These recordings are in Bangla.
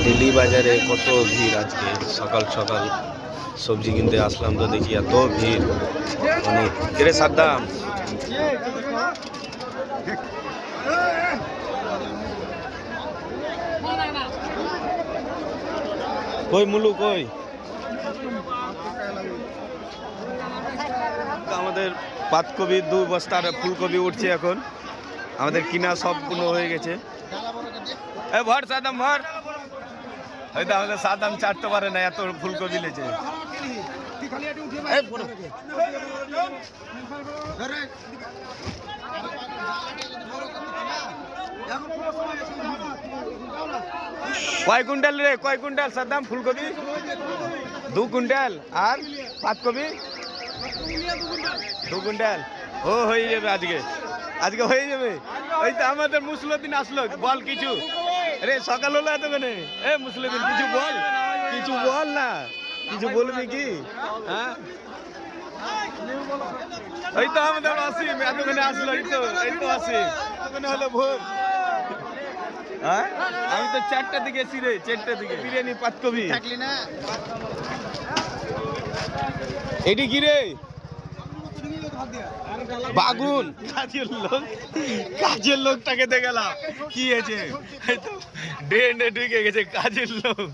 ডেলি বাজারে কত ভিড় আজকে। সকাল সকাল সবজি কিনতে আসলাম তো দেখি এত ভিড়, মানে রে সাদ্দাম। কই মুলু কই? আমাদের পাতকপি 2 বস্তার ফুলকপি উঠছে এখন। আমাদের কিনা সবগুলো হয়ে গেছে। এ ভর সাদাম ভর। হয়তো আমাদের সাদাম চাটতে পারে না, এত ফুলকপি লেছে। কয় কুইন্টাল রে? কয় কুইন্টাল সাদাম ফুলকপি? 2 কুইন্টাল। আর পাতকপি 2 কুইন্টাল। ও হয়ে যাবে আজকে, আজকে হয়ে যাবে। ওই তো আমাদের মুসলিদিন আসলো, বল কিছু রে। সকাল হলো এতক্ষণে। এ মুসলিদিন কিছু বল, কিছু বল না, কিছু বলবি কি? হ্যাঁ ওই তো আমাদের আসিম এতক্ষণে আসলো। এই তো আসিম এতক্ষণে হলো ভোর। হ্যাঁ আমি তো 4টার দিকে এসি রে, 4টার দিকে। বিরিয়ানি পাতকপি থাকলি না। এটি কি রে? বাগুন। কাজের লোকটাকে দেখালাম কি হয়েছে, ড্রেনে ঢুকে গেছে কাজের লোক।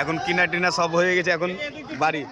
এখন কিনা টিনা সব হয়ে গেছে, এখন বাড়ি।